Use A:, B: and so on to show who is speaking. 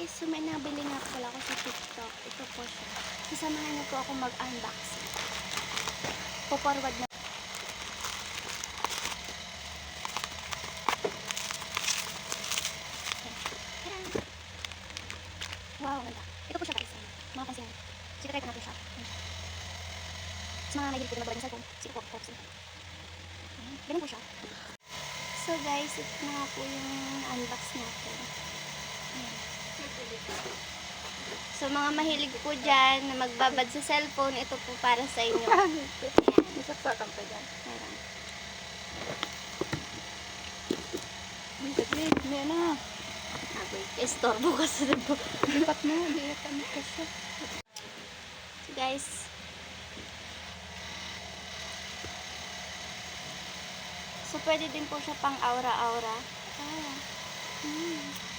A: guys, so may nabili nga pala ako sa TikTok. Ito po siya. Sasamahan niyo po ako mag-unboxing. Po-forward na. Wow, ganda. Ito po siya guys. Mga pansin. Sige, try ko natin siya. Sa mga mahilig po na magbabad ng cellphone. Sige po, focus. Ganyan po siya. So guys, ito na nga po yung unbox natin. Ayan. So mga mahilig po dyan na magbabad sa cellphone, ito po para sa inyo. Ayan.
B: Isaksakan pa dyan.
A: Meron.
B: Hindi na.
A: Istorbo ka sa dito.
B: Lipat mo. Lipat mo kasi.
A: So guys, so pwede din po siya pang aura-aura. Ah.